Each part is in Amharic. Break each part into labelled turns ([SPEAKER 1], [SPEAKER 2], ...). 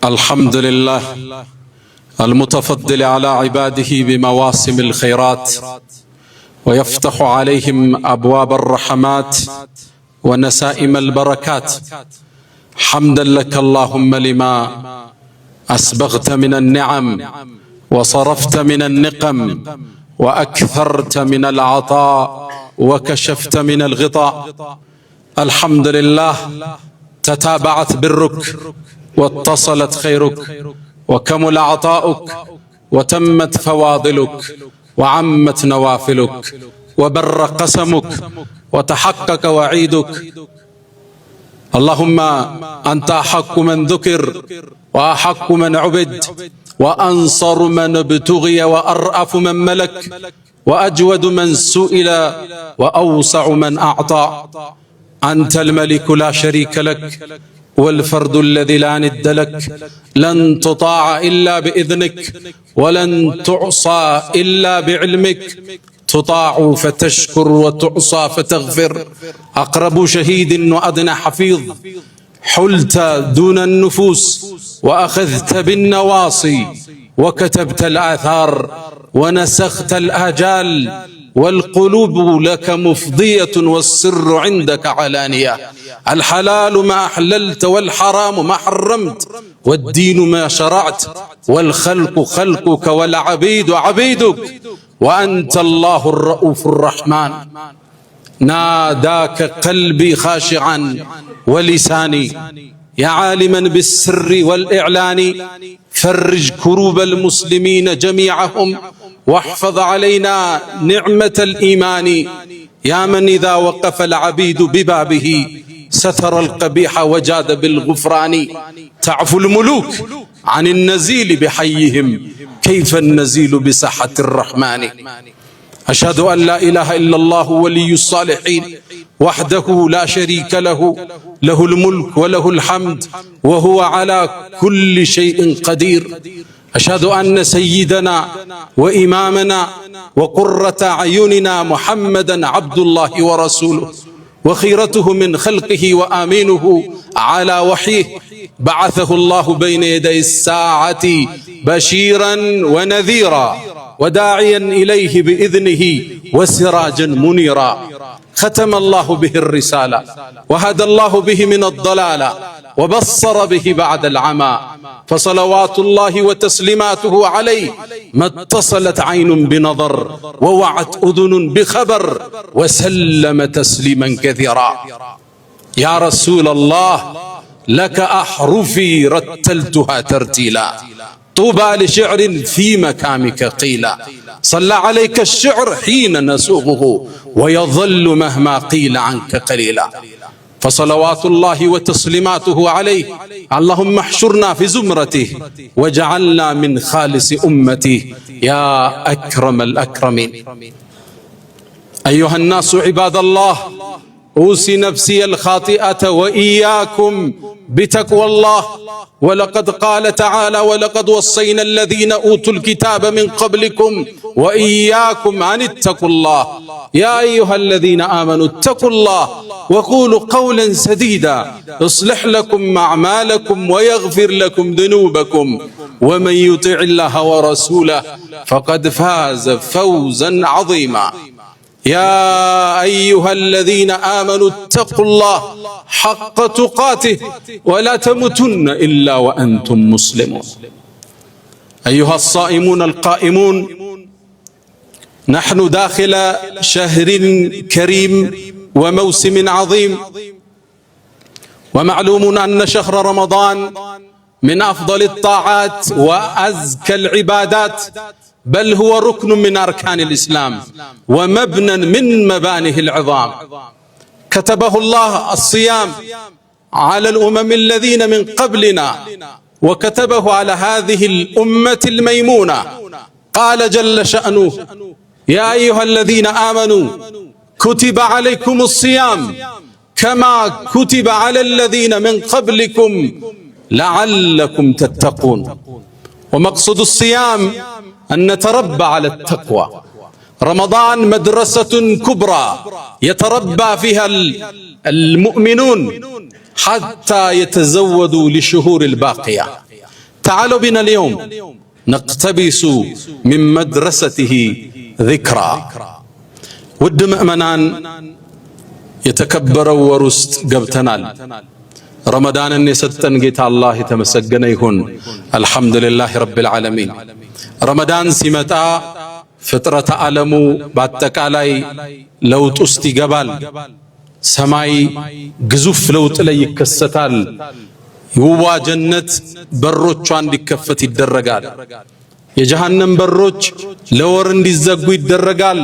[SPEAKER 1] الحمد لله المتفضل على عباده بمواسم الخيرات ويفتح عليهم أبواب الرحمات ونسائم البركات. حمدا لك اللهم لما أسبغت من النعم وصرفت من النقم وأكثرت من العطاء وكشفت من الغطاء. الحمد لله تتابعت برك واتصلت خيرك وكمل عطاؤك وتمت فواضلك وعمت نوافلك وبر قسمك وتحقق وعيدك. اللهم أنت أحق من ذكر وأحق من عبد وأنصر من ابتغي وأرأف من ملك وأجود من سئل وأوسع من أعطى. أنت الملك لا شريك لك والفرد الذي لا ند لك، لن تطاع إلا بإذنك ولن تعصى إلا بعلمك، تطاع فتشكر وتعصى فتغفر. أقرب شهيد وأدنى حفيظ، حلت دون النفوس وأخذت بالنواصي وكتبت الآثار ونسخت الآجال، والقلوب لك مفضية والسر عندك علانية. الحلال ما أحللت والحرام ما حرمت والدين ما شرعت والخلق خلقك والعبيد عبيدك، وأنت الله الرؤوف الرحمن. ناداك قلبي خاشعا ولساني يا عالما بالسر والإعلان، فرج كروب المسلمين جميعهم واحفظ علينا نعمة الإيمان. يا من إذا وقف العبيد ببابه ستر القبيح وجاد بالغفران. تعفو الملوك عن النزيل بحيهم، كيف النزيل بساحة الرحمن. أشهد أن لا إله إلا الله ولي الصالحين وحده لا شريك له، له الملك وله الحمد وهو على كل شيء قدير. أشهد أن سيدنا وإمامنا وقرة أعيننا محمدا عبد الله ورسوله وخيرته من خلقه وآمينه على وحيه، بعثه الله بين يدي الساعة بشيرا ونذيرا وداعيا إليه بإذنه وسراجا منيرا. ختم الله به الرسالة وهدى الله به من الضلالة وبصر به بعد العمى، فصلوات الله وتسليماته عليه ما اتصلت عين بنظر ووعت أذن بخبر وسلم تسليما كثيرا. يا رسول الله لك أحرفي رتلتها ترتيلا، طوبى لشعر في مكامك قيلا. صلى عليك الشعر حين نسوغه ويظل مهما قيل عنك قليلا. فصلوات الله وتسليماته عليه، اللهم احشرنا في زمرته وجعلنا من خالص أمته يا أكرم الأكرمين. أيها الناس عباد الله، أوصي نفسي الخاطئة وإياكم بتقوى الله. ولقد قال تعالى: ولقد وصينا الذين أوتوا الكتاب من قبلكم وإياكم أن اتقوا الله. يا أيها الذين آمنوا اتقوا الله وقولوا قولا سديدا يصلح لكم أعمالكم ويغفر لكم ذنوبكم، ومن يطع الله ورسوله فقد فاز فوزا عظيما. يا أيها الذين آمنوا اتقوا الله حق تقاته ولا تموتن إلا وأنتم مسلمون. أيها الصائمون القائمون، نحن داخل شهر كريم وموسم عظيم، ومعلوم أن شهر رمضان من أفضل الطاعات وأزكى العبادات، بل هو ركن من أركان الإسلام ومبنى من مبانيه العظام. كتبه الله الصيام على الأمم الذين من قبلنا وكتبه على هذه الأمة الميمونة. قال جل شأنه: يا أيها الذين آمنوا كتب عليكم الصيام كما كتب على الذين من قبلكم لعلكم تتقون. ومقصد الصيام أن نتربى على التقوى. رمضان مدرسة كبرى يتربى فيها المؤمنون حتى يتزودوا لشهور الباقية. تعالوا بنا اليوم نقتبس من مدرسته ذكرى. ود مؤمنان يتكبروا ورست قبتنال رمضان النسطن جيت الله يتمسجن يكون الحمد لله رب العالمين. رمضان سمتا ፍጥረተ ዓለሙ በአጠቃላይ ለውጥ ውስጥ ይገባል። ሰማይ ግዙፍ ለውጥ ላይ ይከሰታል። ውቧ ጀነት በሮቿ እንዲከፈት ይደረጋል። የጀሃነም በሮች ለወር እንዲዘጉ ይደረጋል።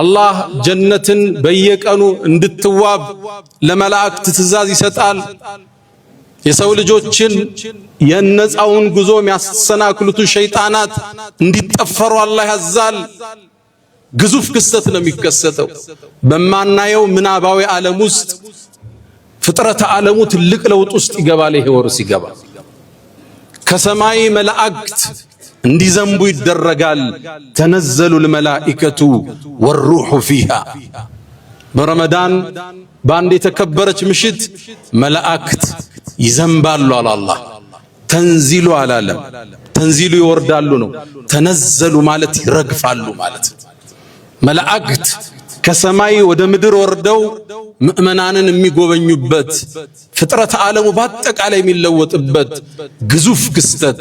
[SPEAKER 1] አላህ ጀነትን በየቀኑ እንድትዋብ ለመላእክት ትእዛዝ ይሰጣል። የሰው ልጆችን የነጻውን ጉዞ የሚያሰናክሉት ሸይጣናት እንዲጠፈሩ አላህ ያዛል። ግዙፍ ክስተት ነው የሚከሰተው። በማናየው ምናባዊ ዓለም ውስጥ ፍጥረተ ዓለሙ ትልቅ ለውጥ ውስጥ ይገባል። ይሄ ወር ሲገባ ከሰማይ መላእክት እንዲዘንቡ ይደረጋል። ተነዘሉ الملائكة والروح فيها። በረመዳን በአንድ የተከበረች ምሽት መላእክት ይዘንባሉ አለ አላህ። ተንዚሉ አላለም። ተንዚሉ ይወርዳሉ ነው። ተነዘሉ ማለት ይረግፋሉ ማለት። መላእክት ከሰማይ ወደ ምድር ወርደው ምእመናንን የሚጎበኙበት ፍጥረት ዓለሙ በአጠቃላይ የሚለወጥበት ግዙፍ ክስተት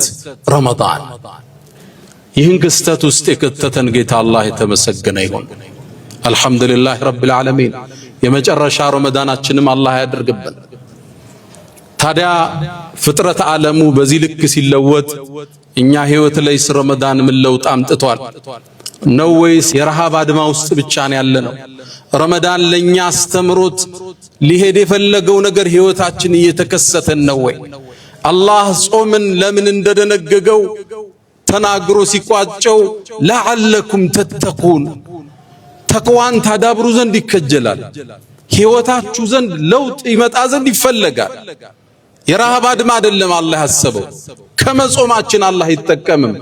[SPEAKER 1] ረመዳን። ይህን ክስተት ውስጥ የከተተን ጌታ አላህ የተመሰገነ ይሁን። አልሐምዱሊላህ ረብል ዓለሚን። የመጨረሻ ረመዳናችንም አላህ ያድርግብን። ታዲያ ፍጥረት ዓለሙ በዚህ ልክ ሲለወጥ እኛ ህይወት ላይ ረመዳን ምን ለውጥ አምጥቷል ነው ወይስ የረሃብ አድማ ውስጥ ብቻ ነው ያለነው? ረመዳን ለኛ አስተምሮት ሊሄድ የፈለገው ነገር ህይወታችን እየተከሰተን ነው ወይ? አላህ ጾምን ለምን እንደደነገገው ተናግሮ ሲቋጨው ለዓለኩም ተተቁን ተቅዋን ታዳብሩ ዘንድ ይከጀላል። ህይወታችሁ ዘንድ ለውጥ ይመጣ ዘንድ ይፈለጋል። የረሃብ አድማ አይደለም አላህ ያሰበው። ከመጾማችን አላህ ይጠቀምም፣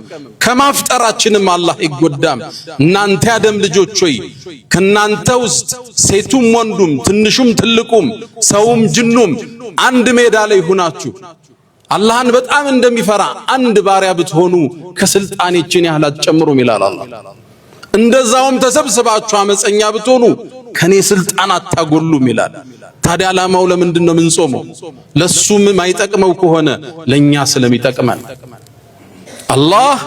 [SPEAKER 1] ከማፍጠራችንም አላህ ይጎዳም። እናንተ ያደም ልጆች ሆይ ከናንተ ውስጥ ሴቱም ወንዱም ትንሹም ትልቁም ሰውም ጅኑም አንድ ሜዳ ላይ ሆናችሁ አላህን በጣም እንደሚፈራ አንድ ባሪያ ብትሆኑ ከስልጣኔችን ያህል አትጨምሩም ይላል አላህ። እንደዛውም ተሰብስባችሁ አመፀኛ ብትሆኑ ከኔ ስልጣን አታጎሉም ይላል። ታዲያ ዓላማው ለምንድን ነው የምንጾመው? ለሱም ማይጠቅመው ከሆነ ለኛ ስለሚጠቅመን አላህ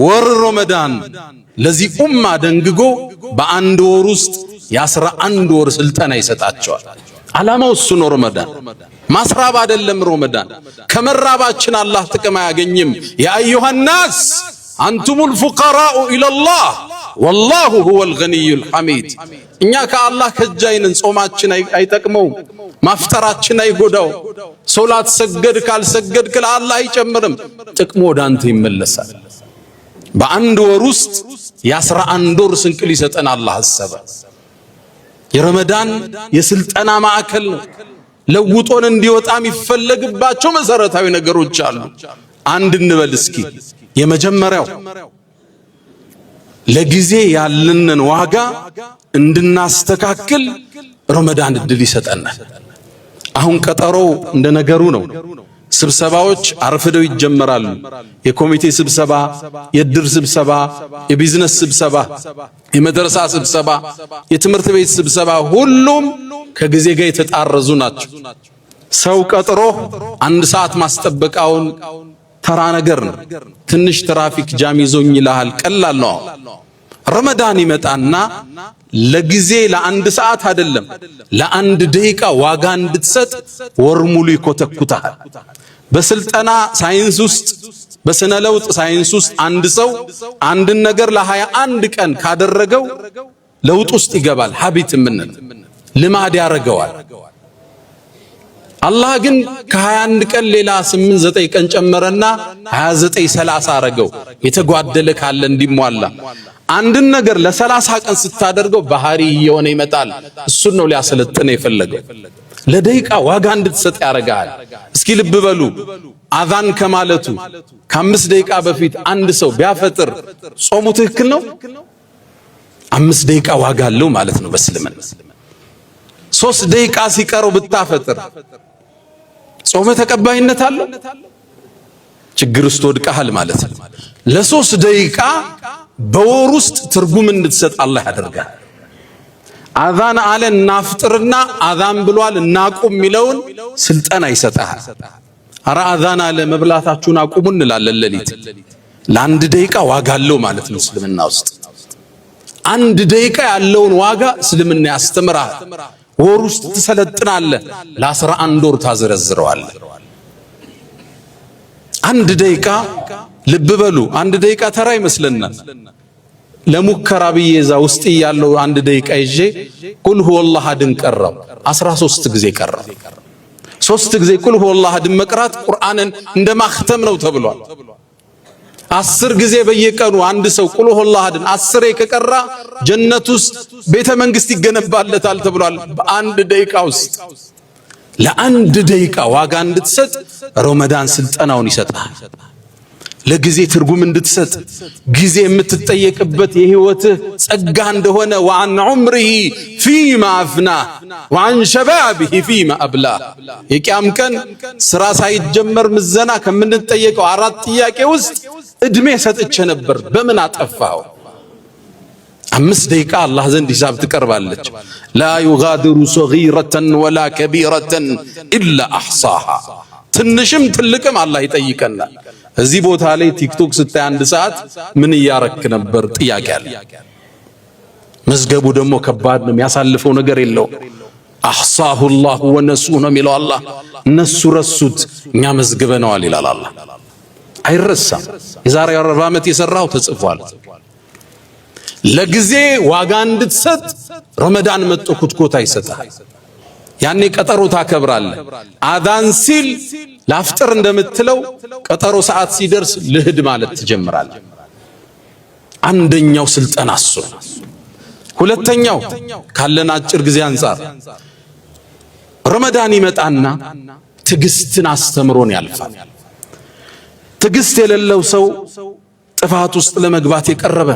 [SPEAKER 1] ወር ረመዳን ለዚህ ኡማ ደንግጎ በአንድ ወር ውስጥ የ11 ወር ስልጠና ይሰጣቸዋል። ዓላማው እሱ ነው። ረመዳን ማስራብ አይደለም። ረመዳን ከመራባችን አላህ ጥቅም አያገኝም። ያ አዩሃ ናስ አንቱሙል ፉቀራኡ ኢለላህ ወላሁ ሁወል ገኒዩል ሐሚድ። እኛ ከአላህ ከጃይንን ጾማችን አይጠቅመው፣ ማፍጠራችን አይጎዳው። ሶላት ሰገድ ካልሰገድክ ለአላህ አይጨምርም፣ ጥቅሙ ወደ አንተ ይመለሳል። በአንድ ወር ውስጥ የ11 ወር ስንቅ ሊሰጠን አላህ አሰበ። የረመዳን የስልጠና ማዕከል ነው። ለውጦን እንዲወጣ የሚፈለግባቸው መሰረታዊ ነገሮች አሉ። አንድ እንበል እስኪ። የመጀመሪያው ለጊዜ ያለንን ዋጋ እንድናስተካክል ረመዳን እድል ይሰጠናል። አሁን ቀጠሮው እንደነገሩ ነው። ስብሰባዎች አርፍደው ይጀመራሉ። የኮሚቴ ስብሰባ፣ የድር ስብሰባ፣ የቢዝነስ ስብሰባ፣ የመድረሳ ስብሰባ፣ የትምህርት ቤት ስብሰባ ሁሉም ከጊዜ ጋር የተጣረዙ ናቸው። ሰው ቀጥሮ 1 ሰዓት ማስጠበቃውን ተራ ነገር ነው። ትንሽ ትራፊክ ጃም ይዞኝ ይልሃል፣ ቀላል ነው። ረመዳን ይመጣና ለጊዜ ለ1 ሰዓት አይደለም ለ1 ደቂቃ ዋጋ እንድትሰጥ ወር ሙሉ ይኮተኩታል። በስልጠና ሳይንስ ውስጥ በስነ ለውጥ ሳይንስ ውስጥ አንድ ሰው አንድን ነገር ለ21 ቀን ካደረገው ለውጥ ውስጥ ይገባል። ሀቢት ምን ልማድ ያደርገዋል። አላህ ግን ከ21 ቀን ሌላ 8-9 ቀን ጨመረና 29-30 አረገው። የተጓደለ ካለ እንዲሟላ አንድን ነገር ለ30 ቀን ስታደርገው ባህሪ እየሆነ ይመጣል። እሱን ነው ሊያሰለጥነ የፈለገው። ለደቂቃ ዋጋ እንድትሰጥ ያረጋል። እስኪ ልብ በሉ፣ አዛን ከማለቱ ከ5 ደቂቃ በፊት አንድ ሰው ቢያፈጥር ጾሙ ትክክል ነው? 5 ደቂቃ ዋጋ አለው ማለት ነው በእስልምና። 3 ደቂቃ ሲቀረው ብታፈጥር ጾም ተቀባይነት አለው? ችግር ውስጥ ወድቀሃል ማለት ነው። ለ3 ደቂቃ በወር ውስጥ ትርጉም እንድትሰጥ አላህ ያደርጋል። አዛን አለ እናፍጥርና አዛን ብሏል እናቁም የሚለውን ስልጠና ይሰጣል። አረ አዛን አለ መብላታችሁን አቁሙ እንላለን ሌሊት። ለ1 ደቂቃ ዋጋ አለው ማለት ነው እስልምና ውስጥ። 1 ደቂቃ ያለውን ዋጋ እስልምና ያስተምራል። ወር ውስጥ ትሰለጥናለህ፣ ለ11 ወር ታዘረዝረዋለህ። 1 ደቂቃ ልብ በሉ፣ 1 ደቂቃ ተራ ይመስለናል። ለሙከራ ብዬ እዛ ውስጥ ያለው 1 ደቂቃ ይዤ ቁል ሁወላህ አሐድን ቀራው 13 ጊዜ ቀራው። 3 ጊዜ ቁል ሁወላህ አሐድን መቅራት ቁርአንን እንደ ማክተም ነው ተብሏል። 10 ጊዜ በየቀኑ አንድ ሰው ቁል ሁወላህ አሐድን 10 ከቀራ ጀነት ውስጥ ቤተ መንግስት ይገነባለታል ተብሏል። በ1 ደቂቃ ውስጥ ለ1 ደቂቃ ዋጋ እንድትሰጥ ረመዳን ስልጠናውን ይሰጣል። ለጊዜ ትርጉም እንድትሰጥ ጊዜ የምትጠየቅበት የህይወትህ ጸጋ እንደሆነ ወአን ዑምሪሂ ፊማ አፍና ወአን ሸባቢሂ ፊማ አብላ። የቂያም ቀን ስራ ሳይጀመር ምዘና ከምንጠየቀው 4 ጥያቄ ውስጥ እድሜ ሰጥቼ ነበር በምን አጠፋው? 5 ደቂቃ አላህ ዘንድ ሂሳብ ትቀርባለች። ላ ዩጋዲሩ ሰጊረተን ወላ ከቢረተን ኢላ አሕሳሃ። ትንሽም ትልቅም አላህ ይጠይቀናል። እዚህ ቦታ ላይ ቲክቶክ ስታይ 1 ሰዓት ምን እያረክ ነበር ጥያቄ አለ። መዝገቡ ደግሞ ከባድ ነው፣ የሚያሳልፈው ነገር የለው። አሕሳሁ ላሁ ወነሱሁ ነው የሚለው አላህ። እነሱ ረሱት እኛ መዝግበነዋል ይላል አላህ። አይረሳም። የዛሬ 40 ዓመት የሰራው ተጽፏል። ለጊዜ ዋጋ እንድትሰጥ ረመዳን መጥቶ ኩትኮታ ይሰጣል። ያኔ ቀጠሮ ታከብራለህ። አዛን ሲል ላፍጥር እንደምትለው ቀጠሮ ሰዓት ሲደርስ ልሂድ ማለት ትጀምራለህ። አንደኛው ስልጠና እሱ። ሁለተኛው ካለን አጭር ጊዜ አንፃር ረመዳን ይመጣና ትዕግስትን አስተምሮን ያልፋል። ትዕግስት የሌለው ሰው ጥፋት ውስጥ ለመግባት የቀረበ።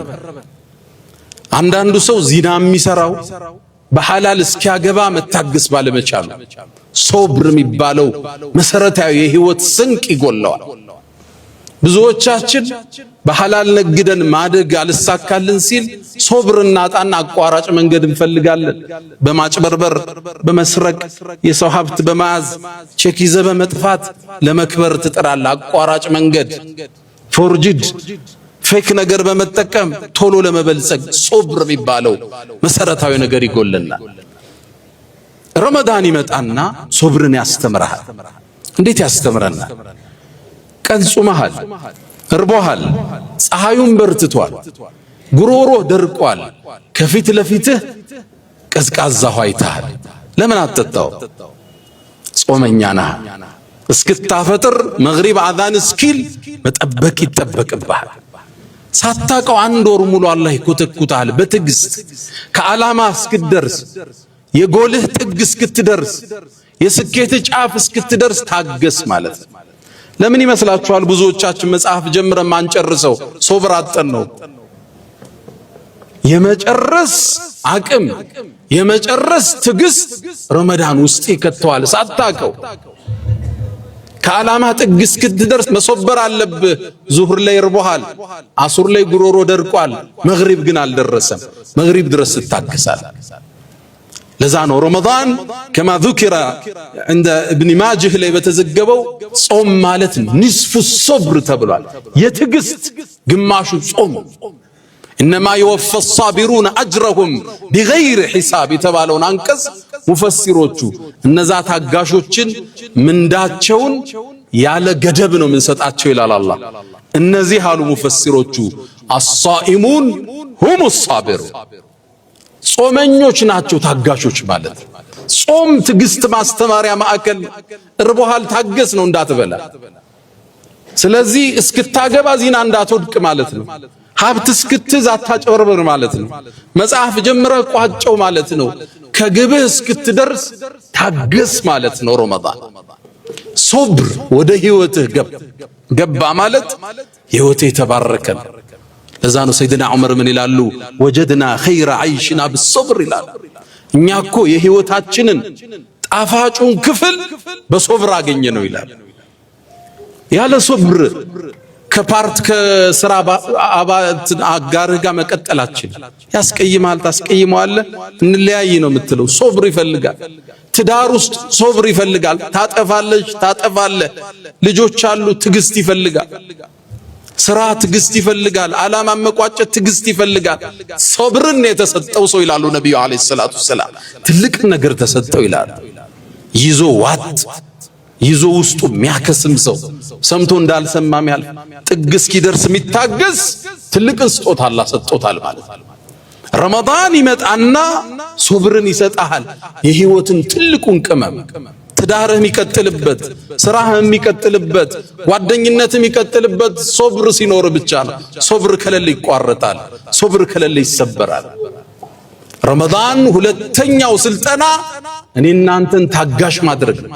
[SPEAKER 1] አንዳንዱ ሰው ዚና የሚሰራው በሐላል እስኪያገባ መታገስ ባለመቻሉ ሶብር የሚባለው መሰረታዊ የህይወት ስንቅ ይጎለዋል። ብዙዎቻችን በሐላል ነግደን ማደግ አልሳካልን ሲል ሶብር እናጣና አቋራጭ መንገድ እንፈልጋለን። በማጭበርበር፣ በመስረቅ፣ የሰው ሀብት በመያዝ ቼክ ይዘህ በመጥፋት ለመክበር ትጥራለህ። አቋራጭ መንገድ ፎርጅድ ፌክ ነገር በመጠቀም ቶሎ ለመበልጸግ ሶብር የሚባለው መሰረታዊ ነገር ይጎለናል። ረመዳን ይመጣና ሶብርን ያስተምራል። እንዴት ያስተምረናል? ቀን ጾመሃል፣ እርቦሃል፣ ፀሐዩን በርትቷል፣ ጉሮሮ ደርቋል፣ ከፊት ለፊትህ ቀዝቃዛ ውሃ አይተሃል። ለምን አትጠጣው? ጾመኛ ነህ። እስክታፈጥር መግሪብ አዛን እስኪል መጠበቅ ይጠበቅብሃል። ሳታቀው 1 ወር ሙሉ አላህ ይኮተኩታል በትዕግስት ከዓላማ እስክትደርስ የጎልህ ጥግ እስክትደርስ የስኬት ጫፍ እስክትደርስ ታገስ ማለት ነው። ለምን ይመስላችኋል ብዙዎቻችን መጽሐፍ ጀምረን ማንጨርሰው? ሶብር አጠን ነው። የመጨረስ አቅም የመጨረስ ትዕግስት ረመዳን ውስጥ ይከተዋል ሳታቀው። ከዓላማ ጥግ እስክትደርስ መሶበር አለብህ። ዙህር ላይ እርቦሃል፣ አሱር ላይ ጉሮሮ ደርቋል፣ መግሪብ ግን አልደረሰም። መግሪብ ድረስ ትታገሳል። ለዛ ነው ረመዳን ከማ ذكر عند ابن ماجه ላይ በተዘገበው ጾም ማለት ንስፉ ሶብር ተብሏል። የትዕግስት ግማሹ ጾም። إنما يوفى الصابرون أجرهم بغير حساب የተባለውን አንቀጽ ሙፈሲሮቹ እነዛ ታጋሾችን ምንዳቸውን ያለ ገደብ ነው የምንሰጣቸው ይላል አላህ። እነዚህ አሉ ሙፈሲሮቹ الصائمون هم الصابرون ጾመኞች ናቸው ታጋሾች ማለት። ጾም ትዕግስት ማስተማሪያ ማዕከል። እርቦሃል ታገስ ነው እንዳትበላ። ስለዚህ እስክታገባ ዚና እንዳትወድቅ ማለት ነው። ሀብት እስክትይዝ አታጭበርበር ማለት ነው። መጽሐፍ ጀምረህ ቋጨው ማለት ነው። ከግብህ እስክትደርስ ታገስ ማለት ነው። ረመዳን ሶብር ወደ ህይወትህ ገባ ማለት ህይወትህ የተባረከ ነው። ለዛ ነው ሰይድና ዑመር ምን ይላሉ? ወጀድና ኸይረ ዐይሽና ብሶብር ይላሉ። እኛ እኮ የህይወታችንን ጣፋጩን ክፍል በሶብር አገኘ ነው ይላል። ያለ ሶብር ከፓርት ከስራ አጋርህ ጋር መቀጠላችን ያስቀይማል። ታስቀይመዋለህ፣ እንለያይ ነው የምትለው። ሶብር ይፈልጋል። ትዳር ውስጥ ሶብር ይፈልጋል። ታጠፋለች፣ ታጠፋለህ። ልጆች አሉ፣ ትዕግስት ይፈልጋል። ስራ ትዕግስት ይፈልጋል። ዓላማ መቋጨት ትዕግስት ይፈልጋል። ሶብርን የተሰጠው ሰው ይላሉ ነብዩ አለይሂ ሰላቱ ሰላም ትልቅ ነገር ተሰጠው ይላሉ። ይዞ ዋጥ ይዞ ውስጡ የሚያከስም ሰው ሰምቶ እንዳልሰማም ያልፍ ጥግ እስኪደርስ የሚታገስ ትልቅ ስጦታ አላህ ሰጥቶታል ማለት ነው። ረመዳን ይመጣና ሶብርን ይሰጣል። የህይወትን ትልቁን ቅመም ትዳርህ የሚቀጥልበት፣ ስራህ የሚቀጥልበት፣ ጓደኝነት የሚቀጥልበት ሶብር ሲኖር ብቻ ነው። ሶብር ከሌለ ይቋረጣል። ሶብር ከሌለ ይሰበራል። ረመዳን ሁለተኛው ስልጠና እኔ እናንተን ታጋሽ ማድረግ ነው።